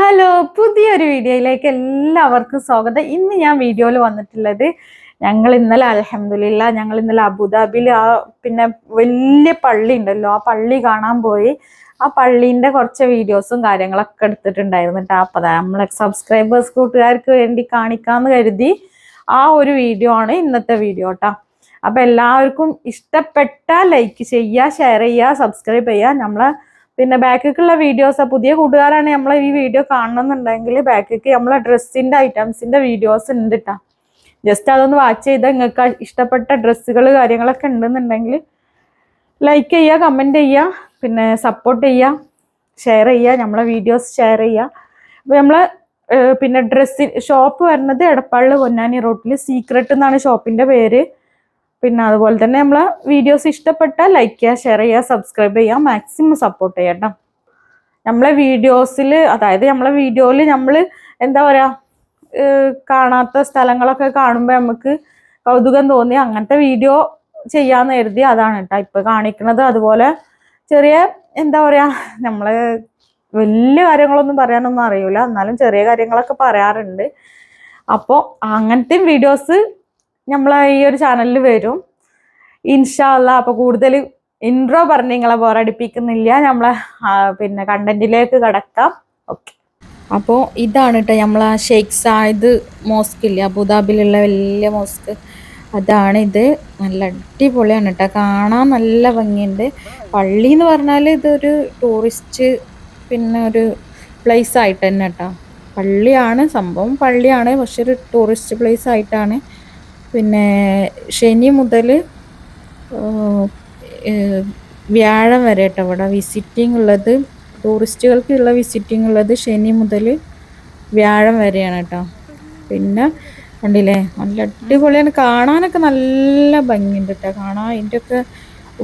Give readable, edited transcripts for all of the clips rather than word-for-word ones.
Hello, പുതിയൊരു വീഡിയോയിലേക്ക് എല്ലാവർക്കും സ്വാഗതം. ഇന്ന് ഞാൻ വീഡിയോയിൽ വന്നിട്ടുള്ളത് ഞങ്ങൾ ഇന്നലെ അബുദാബിയിൽ പിന്നെ വലിയ പള്ളി ഉണ്ടല്ലോ, ആ പള്ളി കാണാൻ പോയി. ആ പള്ളീൻ്റെ കുറച്ച് വീഡിയോസും കാര്യങ്ങളൊക്കെ എടുത്തിട്ടുണ്ടായിരുന്നു കേട്ടോ. അപ്പോൾ നമ്മളെ സബ്സ്ക്രൈബേഴ്സ് കൂട്ടുകാർക്ക് വേണ്ടി കാണിക്കാമെന്ന് കരുതി ആ ഒരു വീഡിയോ ആണ് ഇന്നത്തെ വീഡിയോ കേട്ടോ. അപ്പോൾ എല്ലാവർക്കും ഇഷ്ടപ്പെട്ടാൽ ലൈക്ക് ചെയ്യുക, ഷെയർ ചെയ്യുക, സബ്സ്ക്രൈബ് ചെയ്യുക. നമ്മളെ പിന്നെ ബാക്കിലേക്കുള്ള വീഡിയോസ് പുതിയ കൂട്ടുകാരാണ് നമ്മളെ ഈ വീഡിയോ കാണണമെന്നുണ്ടെങ്കിൽ ബാക്കിലേക്ക് നമ്മളെ ഡ്രസ്സിൻ്റെ ഐറ്റംസിൻ്റെ വീഡിയോസ് ഉണ്ട് കേട്ടോ. ജസ്റ്റ് അതൊന്ന് വാച്ച് ചെയ്താൽ നിങ്ങൾക്ക് ഇഷ്ടപ്പെട്ട ഡ്രസ്സുകൾ കാര്യങ്ങളൊക്കെ ഉണ്ടെന്നുണ്ടെങ്കിൽ ലൈക്ക് ചെയ്യുക, കമൻറ്റ് ചെയ്യുക, പിന്നെ സപ്പോർട്ട് ചെയ്യുക, ഷെയർ ചെയ്യുക, നമ്മളെ വീഡിയോസ് ഷെയർ ചെയ്യുക. അപ്പോൾ നമ്മൾ പിന്നെ ഷോപ്പ് വരുന്നത് എടപ്പാളിൽ പൊന്നാനി റോട്ടിൽ സീക്രട്ട് എന്നാണ് ഷോപ്പിൻ്റെ പേര്. പിന്നെ അതുപോലെ തന്നെ നമ്മളെ വീഡിയോസ് ഇഷ്ടപ്പെട്ടാൽ ലൈക്ക് ചെയ്യുക, ഷെയർ ചെയ്യുക, സബ്സ്ക്രൈബ് ചെയ്യുക, മാക്സിമം സപ്പോർട്ട് ചെയ്യുക കേട്ടോ. നമ്മളെ വീഡിയോസിൽ നമ്മളെ വീഡിയോയിൽ നമ്മൾ എന്താ പറയുക, കാണാത്ത സ്ഥലങ്ങളൊക്കെ കാണുമ്പോൾ നമുക്ക് കൗതുകം തോന്നി അങ്ങനത്തെ വീഡിയോ ചെയ്യാമെന്ന് കരുതി അതാണ് കേട്ടോ ഇപ്പോൾ കാണിക്കുന്നത്. അതുപോലെ ചെറിയ എന്താ പറയുക, നമ്മൾ വലിയ കാര്യങ്ങളൊന്നും പറയാനൊന്നും അറിയില്ല, എന്നാലും ചെറിയ കാര്യങ്ങളൊക്കെ പറയാറുണ്ട്. അപ്പോൾ അങ്ങനത്തെ വീഡിയോസ് നമ്മളെ ഈ ഒരു ചാനലിൽ വരും ഇൻഷാ അല്ലാഹ്. അപ്പോൾ കൂടുതൽ ഇൻട്രോ പറഞ്ഞ് നിങ്ങളെ ബോറടിപ്പിക്കുന്നില്ല, നമ്മളെ പിന്നെ കണ്ടന്റിലേക്ക് കടക്കാം. ഓക്കെ, അപ്പോൾ ഇതാണ് കേട്ടോ നമ്മളെ ഷെയ്ഖ് സായിദ് മോസ്ക് ഇല്ലേ, അബുദാബിയിലുള്ള വലിയ മോസ്ക്. അതാണ് ഇത്. നല്ല അടിപൊളിയാണ് കേട്ടോ, കാണാൻ നല്ല ഭംഗിയുണ്ട്. പള്ളി എന്ന് പറഞ്ഞാൽ ഇതൊരു ടൂറിസ്റ്റ് പിന്നെ ഒരു പ്ലേസ് ആയിട്ട് തന്നെ കേട്ടോ. പള്ളിയാണ് സംഭവം, പള്ളിയാണ്, പക്ഷെ ഒരു ടൂറിസ്റ്റ് പ്ലേസ് ആയിട്ടാണ്. പിന്നെ ശനി മുതൽ വ്യാഴം വരെ കേട്ടോ ഇവിടെ വിസിറ്റിംഗ് ഉള്ളത്. ടൂറിസ്റ്റുകൾക്കുള്ള വിസിറ്റിംഗ് ഉള്ളത് ശനി മുതൽ വ്യാഴം വരെയാണ് കേട്ടോ. പിന്നെ കണ്ടില്ലേ, നല്ല അടിപൊളിയാണ്, കാണാനൊക്കെ നല്ല ഭംഗിയുണ്ട് കേട്ടോ. കാണാൻ ഇതിൻ്റെയൊക്കെ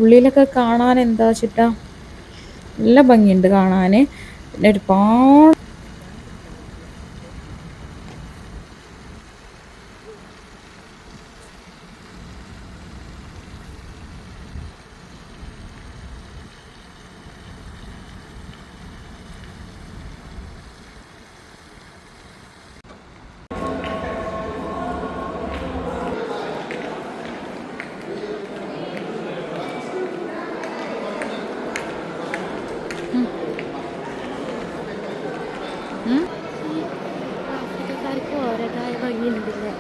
ഉള്ളിലൊക്കെ കാണാൻ എന്താ വെച്ചിട്ടാ നല്ല ഭംഗിയുണ്ട് കാണാൻ. പിന്നെ ഒരുപാട് ഓരോതായ ഭംഗിയുണ്ടല്ലേ.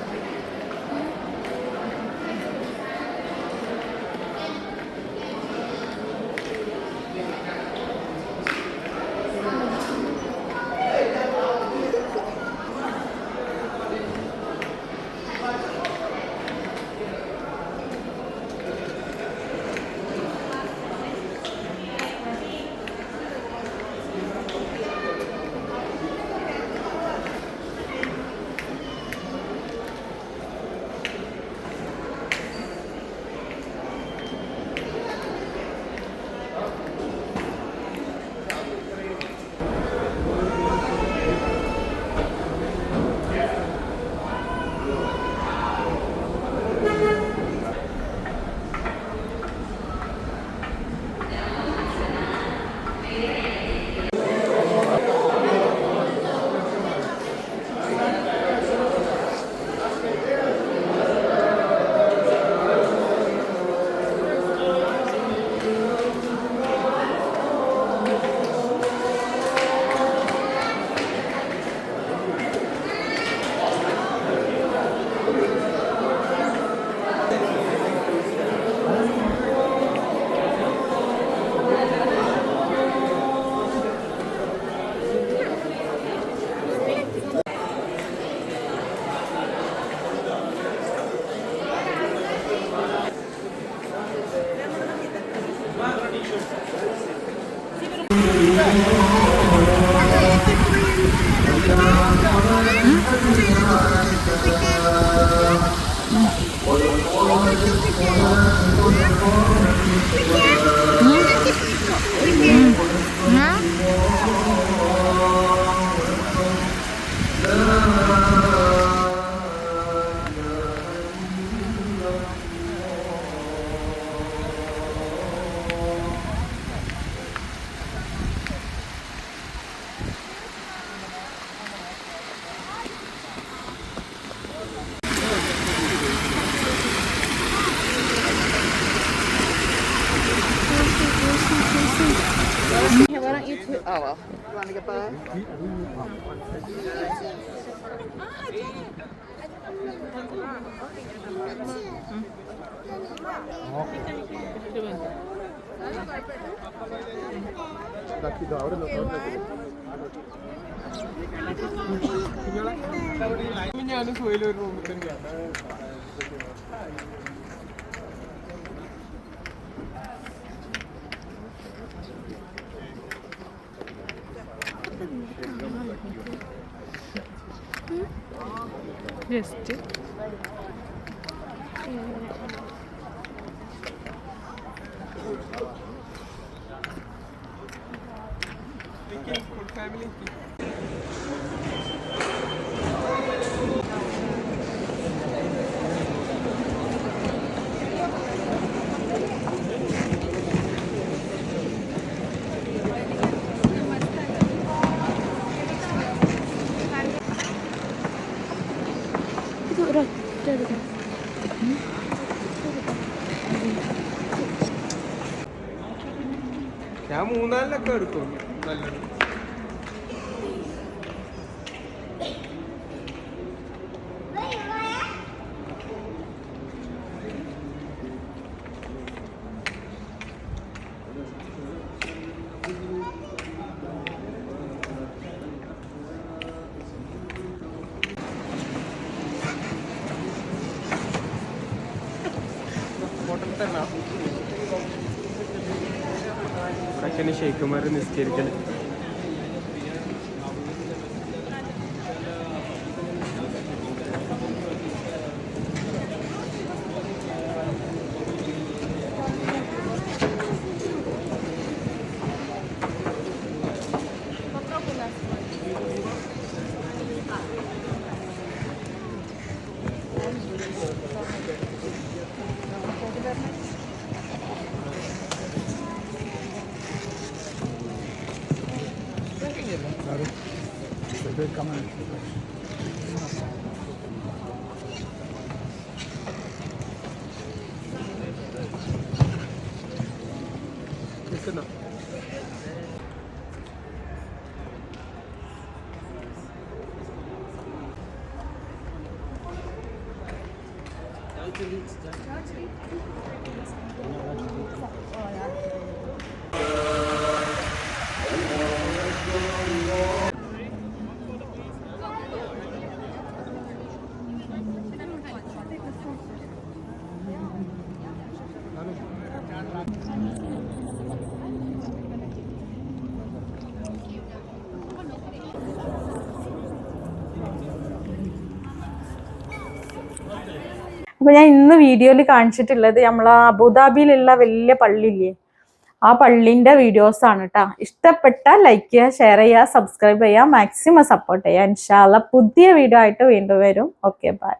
ഞാനും സുഹൈലും ഒരു റൂമിൽ തന്നെയാണ്. ജസ്റ്റ് ഫാമിലി ഞാൻ 3-4 എടുക്കും. നല്ലത്. ഇവിടെയൊക്കെ ഷെയ്ഖുമാർ നിസ്കരിക്കല്. അപ്പൊ ഞാൻ ഇന്ന് വീഡിയോയിൽ കാണിച്ചിട്ടുള്ളത് നമ്മളെ അബുദാബിയിലുള്ള വലിയ പള്ളിയില്ലേ, ആ പള്ളിന്റെ വീഡിയോസ് ആണ് കേട്ടോ. ഇഷ്ടപ്പെട്ടാൽ ലൈക്ക് ചെയ്യുക, ഷെയർ ചെയ്യുക, സബ്സ്ക്രൈബ് ചെയ്യുക, മാക്സിമം സപ്പോർട്ട് ചെയ്യുക. ഇൻഷാ അല്ലാഹ് പുതിയ വീഡിയോ ആയിട്ട് വീണ്ടും വരും. Okay, by.